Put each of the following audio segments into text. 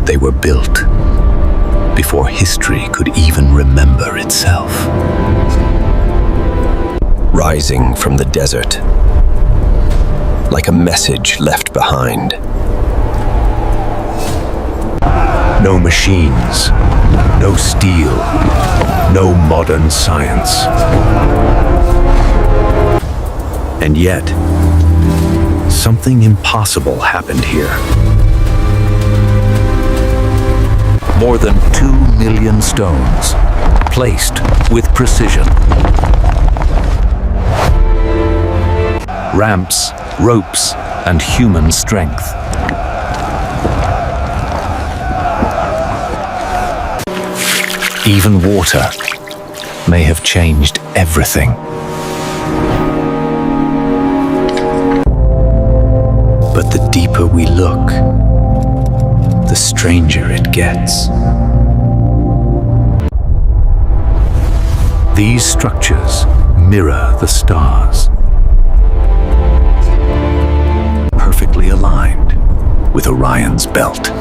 They were built before history could even remember itself. Rising from the desert, like a message left behind. No machines, no steel, no modern science. And yet, something impossible happened here. More than 2 million stones, placed with precision. Ramps, ropes, and human strength. Even water may have changed everything. But the deeper we look, the stranger it gets. These structures mirror the stars, perfectly aligned with Orion's belt.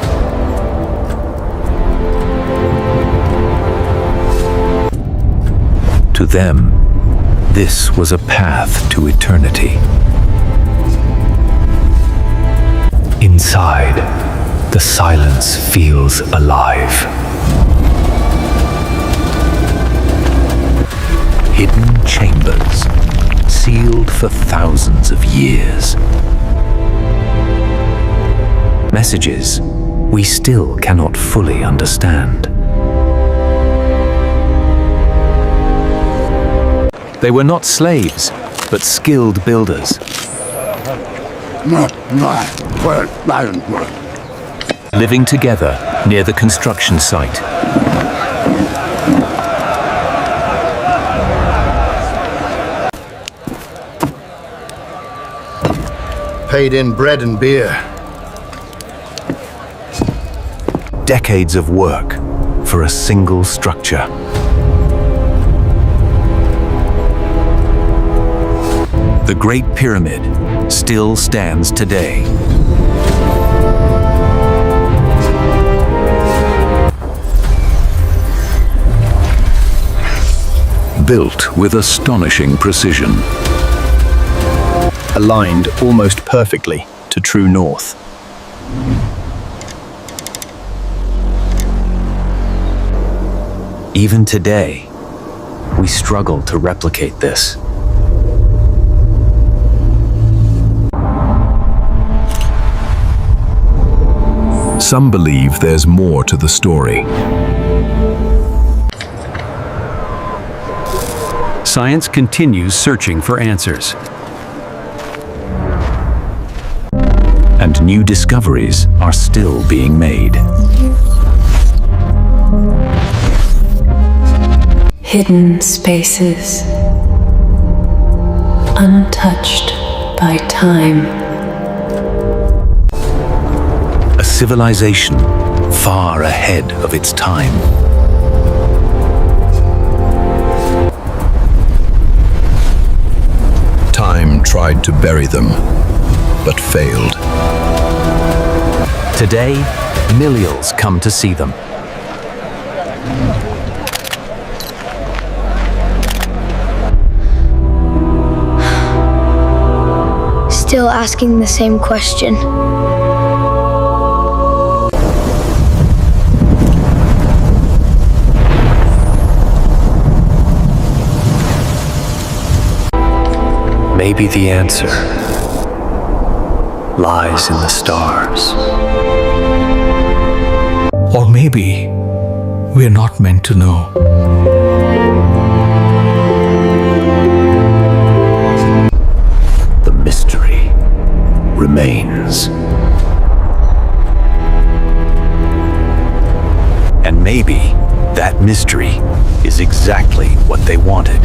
To them, this was a path to eternity. Inside, the silence feels alive. Hidden chambers, sealed for thousands of years. Messages we still cannot fully understand. They were not slaves, but skilled builders. Living together near the construction site. Paid in bread and beer. Decades of work for a single structure. The Great Pyramid still stands today. Built with astonishing precision. Aligned almost perfectly to true north. Even today, we struggle to replicate this. Some believe there's more to the story. Science continues searching for answers. And new discoveries are still being made. Hidden spaces, untouched by time. A civilization far ahead of its time. Time tried to bury them, but failed. Today, millions come to see them. Still asking the same question. Maybe the answer lies in the stars. Or maybe we're not meant to know. The mystery remains. And maybe that mystery is exactly what they wanted.